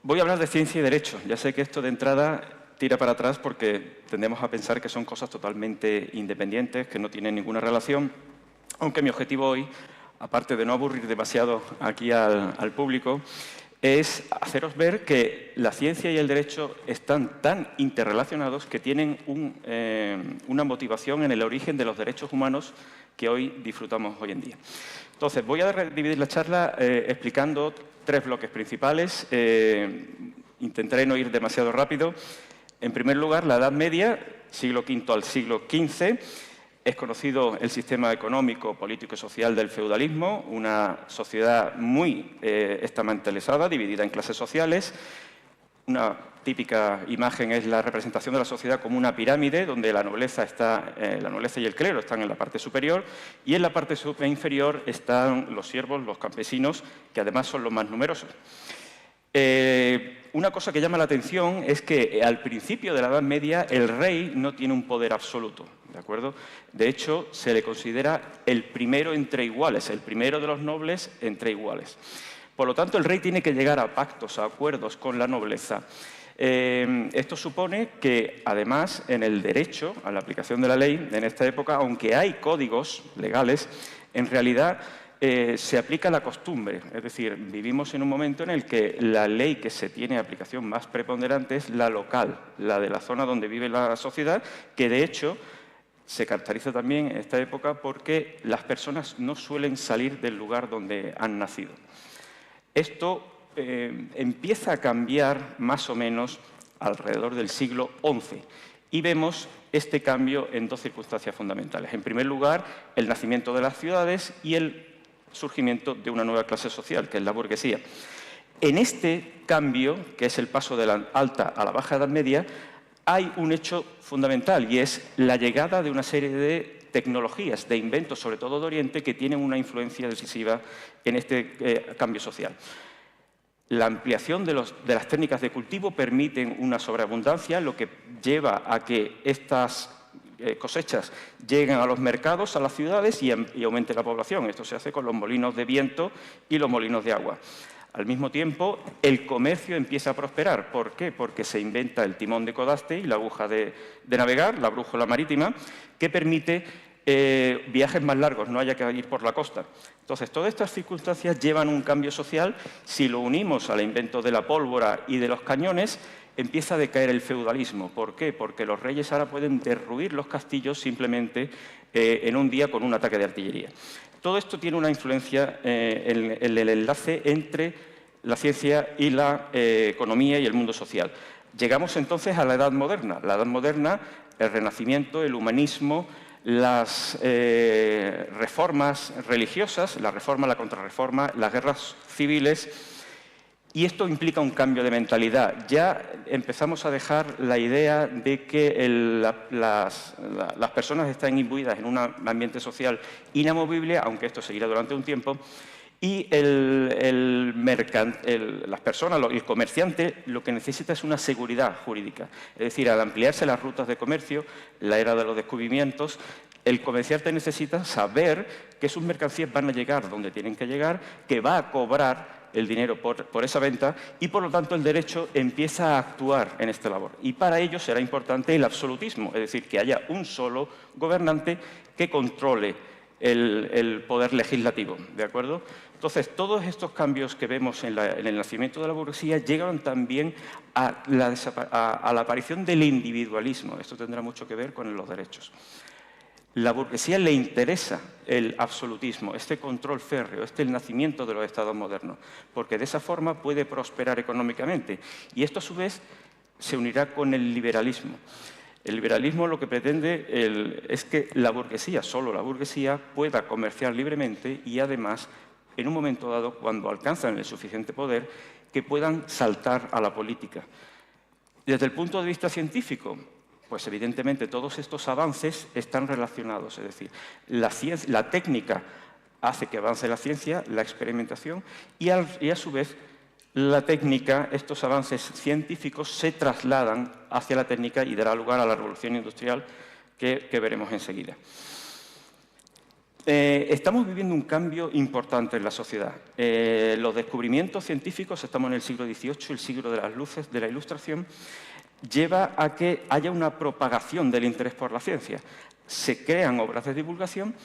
Voy a hablar de ciencia y derecho. Ya sé que esto de entrada tira para atrás porque tendemos a pensar que son cosas totalmente independientes, que no tienen ninguna relación, aunque mi objetivo hoy, aparte de no aburrir demasiado aquí al público, es haceros ver que la ciencia y el derecho están tan interrelacionados que tienen una motivación en el origen de los derechos humanos que hoy disfrutamos hoy en día. Entonces, voy a dividir la charla explicando tres bloques principales. Intentaré no ir demasiado rápido. En primer lugar, la Edad Media, siglo V al siglo XV. Es conocido el sistema económico, político y social del feudalismo, una sociedad muy estamentalizada, dividida en clases sociales. Una típica imagen es la representación de la sociedad como una pirámide, donde la nobleza y el clero están en la parte superior, y en la parte inferior están los siervos, los campesinos, que además son los más numerosos. Una cosa que llama la atención es que al principio de la Edad Media el rey no tiene un poder absoluto, ¿de acuerdo? De hecho, se le considera el primero entre iguales, el primero de los nobles entre iguales. Por lo tanto, el rey tiene que llegar a pactos, a acuerdos con la nobleza. Esto supone que, además, en el derecho, a la aplicación de la ley, en esta época, aunque hay códigos legales, en realidad se aplica la costumbre. Es decir, vivimos en un momento en el que la ley que se tiene aplicación más preponderante es la local, la de la zona donde vive la sociedad, que de hecho se caracteriza también en esta época porque las personas no suelen salir del lugar donde han nacido. Esto empieza a cambiar más o menos alrededor del siglo XI y vemos este cambio en dos circunstancias fundamentales. En primer lugar, el nacimiento de las ciudades y el surgimiento de una nueva clase social, que es la burguesía. En este cambio, que es el paso de la alta a la baja Edad Media, hay un hecho fundamental y es la llegada de una serie de tecnologías, de inventos, sobre todo de Oriente, que tienen una influencia decisiva en este cambio social. La ampliación de las técnicas de cultivo permiten una sobreabundancia, lo que lleva a que estas cosechas lleguen a los mercados, a las ciudades y aumente la población. Esto se hace con los molinos de viento y los molinos de agua. Al mismo tiempo, el comercio empieza a prosperar. ¿Por qué? Porque se inventa el timón de codaste y la aguja de navegar, la brújula marítima, que permite viajes más largos, no haya que ir por la costa. Entonces, todas estas circunstancias llevan un cambio social. Si lo unimos al invento de la pólvora y de los cañones, empieza a decaer el feudalismo. ¿Por qué? Porque los reyes ahora pueden derruir los castillos simplemente en un día con un ataque de artillería. Todo esto tiene una influencia en el enlace entre la ciencia y la economía y el mundo social. Llegamos entonces a la Edad Moderna. La Edad Moderna, el Renacimiento, el humanismo, las reformas religiosas, la reforma, la contrarreforma, las guerras civiles. Y esto implica un cambio de mentalidad. Ya empezamos a dejar la idea de que las personas están imbuidas en un ambiente social inamovible, aunque esto seguirá durante un tiempo, y las personas, el comerciante, lo que necesita es una seguridad jurídica. Es decir, al ampliarse las rutas de comercio, la era de los descubrimientos, el comerciante necesita saber que sus mercancías van a llegar donde tienen que llegar, que va a cobrar el dinero por esa venta y, por lo tanto, el derecho empieza a actuar en esta labor. Y para ello será importante el absolutismo, es decir, que haya un solo gobernante que controle el poder legislativo, ¿de acuerdo? Entonces, todos estos cambios que vemos en el nacimiento de la burguesía llegan también a la aparición del individualismo. Esto tendrá mucho que ver con los derechos. La burguesía le interesa el absolutismo, este control férreo, el nacimiento de los estados modernos, porque de esa forma puede prosperar económicamente. Y esto, a su vez, se unirá con el liberalismo. El liberalismo lo que pretende es que la burguesía, solo la burguesía, pueda comerciar libremente y, además, en un momento dado, cuando alcanzan el suficiente poder, que puedan saltar a la política. Desde el punto de vista científico, pues evidentemente todos estos avances están relacionados, es decir, la técnica hace que avance la ciencia, la experimentación, y a su vez la técnica, estos avances científicos se trasladan hacia la técnica y dará lugar a la revolución industrial que veremos enseguida. Estamos viviendo un cambio importante en la sociedad. Los descubrimientos científicos, estamos en el siglo XVIII, el siglo de las luces, de la Ilustración, lleva a que haya una propagación del interés por la ciencia. Se crean obras de divulgación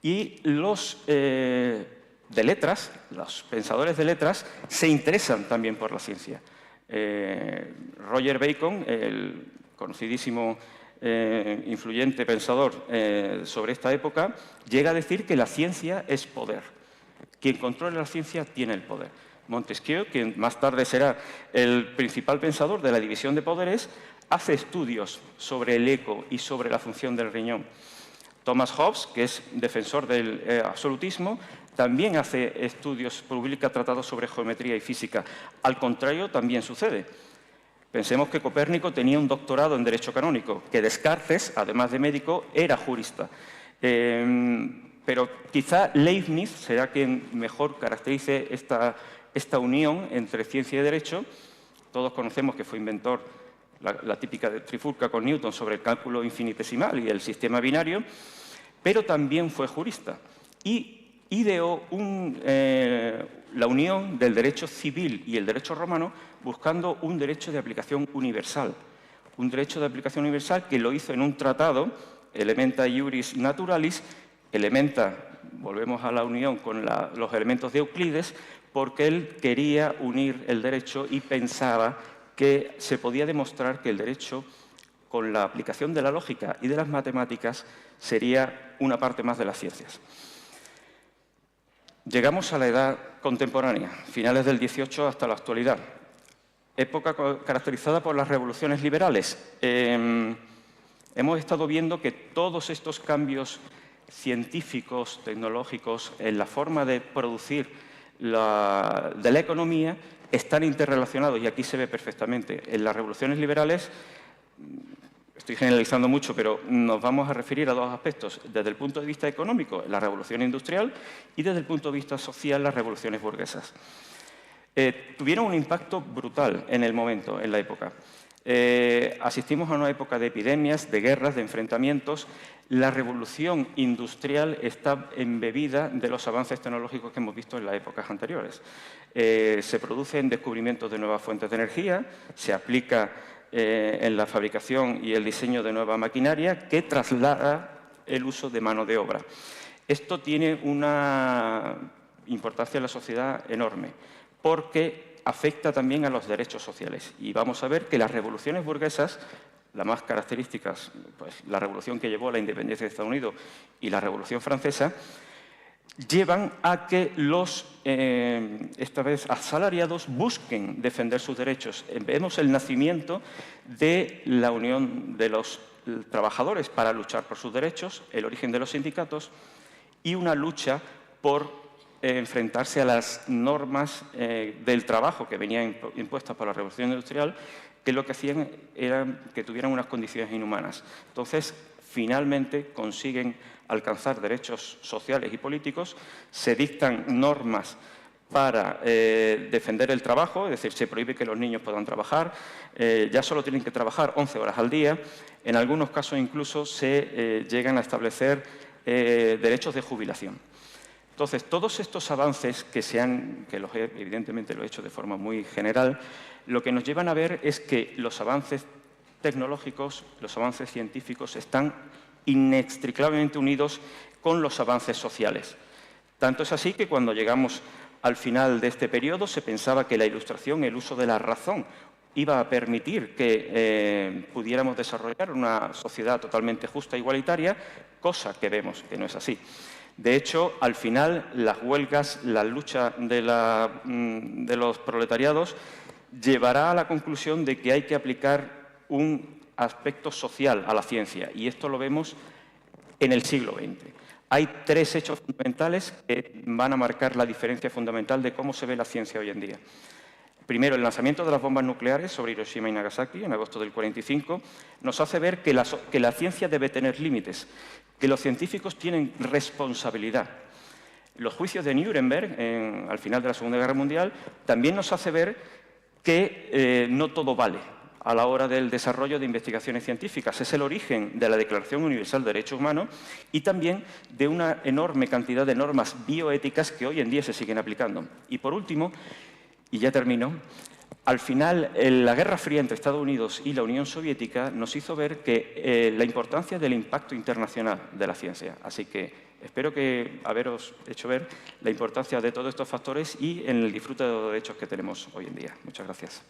y los de letras, los pensadores de letras, se interesan también por la ciencia. Roger Bacon, el conocidísimo influyente pensador sobre esta época, llega a decir que la ciencia es poder. Quien controla la ciencia tiene el poder. Montesquieu, quien más tarde será el principal pensador de la división de poderes, hace estudios sobre el eco y sobre la función del riñón. Thomas Hobbes, que es defensor del absolutismo, también hace estudios, publica tratados sobre geometría y física. Al contrario, también sucede. Pensemos que Copérnico tenía un doctorado en Derecho Canónico, que Descartes, además de médico, era jurista. Pero quizá Leibniz será quien mejor caracterice esta unión entre ciencia y derecho. Todos conocemos que fue inventor, la típica trifulca con Newton sobre el cálculo infinitesimal y el sistema binario, pero también fue jurista y ideó la unión del derecho civil y el derecho romano buscando un derecho de aplicación universal. Un derecho de aplicación universal que lo hizo en un tratado, Elementa Iuris Naturalis, volvemos a la unión con los elementos de Euclides, porque él quería unir el derecho y pensaba que se podía demostrar que el derecho, con la aplicación de la lógica y de las matemáticas, sería una parte más de las ciencias. Llegamos a la edad contemporánea, finales del XVIII hasta la actualidad, época caracterizada por las revoluciones liberales. Hemos estado viendo que todos estos cambios científicos, tecnológicos, en la forma de producir de la economía, están interrelacionados y aquí se ve perfectamente. En las revoluciones liberales, estoy generalizando mucho, pero nos vamos a referir a dos aspectos. Desde el punto de vista económico, la revolución industrial, y desde el punto de vista social, las revoluciones burguesas. Tuvieron un impacto brutal en el momento, en la época. Asistimos a una época de epidemias, de guerras, de enfrentamientos. La revolución industrial está embebida de los avances tecnológicos que hemos visto en las épocas anteriores. Se producen descubrimientos de nuevas fuentes de energía, se aplica en la fabricación y el diseño de nueva maquinaria que traslada el uso de mano de obra. Esto tiene una importancia en la sociedad enorme, porque afecta también a los derechos sociales. Y vamos a ver que las revoluciones burguesas, las más características, pues la revolución que llevó a la independencia de Estados Unidos y la Revolución Francesa, llevan a que los, esta vez, asalariados busquen defender sus derechos. Vemos el nacimiento de la unión de los trabajadores para luchar por sus derechos, el origen de los sindicatos y una lucha por enfrentarse a las normas del trabajo que venían impuestas por la Revolución Industrial, que lo que hacían era que tuvieran unas condiciones inhumanas. Entonces, finalmente consiguen alcanzar derechos sociales y políticos, se dictan normas para defender el trabajo, es decir, se prohíbe que los niños puedan trabajar, ya solo tienen que trabajar 11 horas al día, en algunos casos incluso se llegan a establecer derechos de jubilación. Entonces, todos estos avances evidentemente lo he hecho de forma muy general, lo que nos llevan a ver es que los avances tecnológicos, los avances científicos están inextricablemente unidos con los avances sociales. Tanto es así que cuando llegamos al final de este periodo se pensaba que la Ilustración, el uso de la razón, iba a permitir que pudiéramos desarrollar una sociedad totalmente justa e igualitaria, cosa que vemos que no es así. De hecho, al final, las huelgas, la lucha de los proletariados llevará a la conclusión de que hay que aplicar un aspecto social a la ciencia, y esto lo vemos en el siglo XX. Hay tres hechos fundamentales que van a marcar la diferencia fundamental de cómo se ve la ciencia hoy en día. Primero, el lanzamiento de las bombas nucleares sobre Hiroshima y Nagasaki en agosto del 45 nos hace ver que la ciencia debe tener límites, que los científicos tienen responsabilidad. Los juicios de Nuremberg, al final de la Segunda Guerra Mundial, también nos hace ver que no todo vale, a la hora del desarrollo de investigaciones científicas. Es el origen de la Declaración Universal de Derechos Humanos y también de una enorme cantidad de normas bioéticas que hoy en día se siguen aplicando. Y por último, y ya termino, al final la Guerra Fría entre Estados Unidos y la Unión Soviética nos hizo ver que la importancia del impacto internacional de la ciencia. Así que espero que haberos hecho ver la importancia de todos estos factores y en el disfrute de los derechos que tenemos hoy en día. Muchas gracias.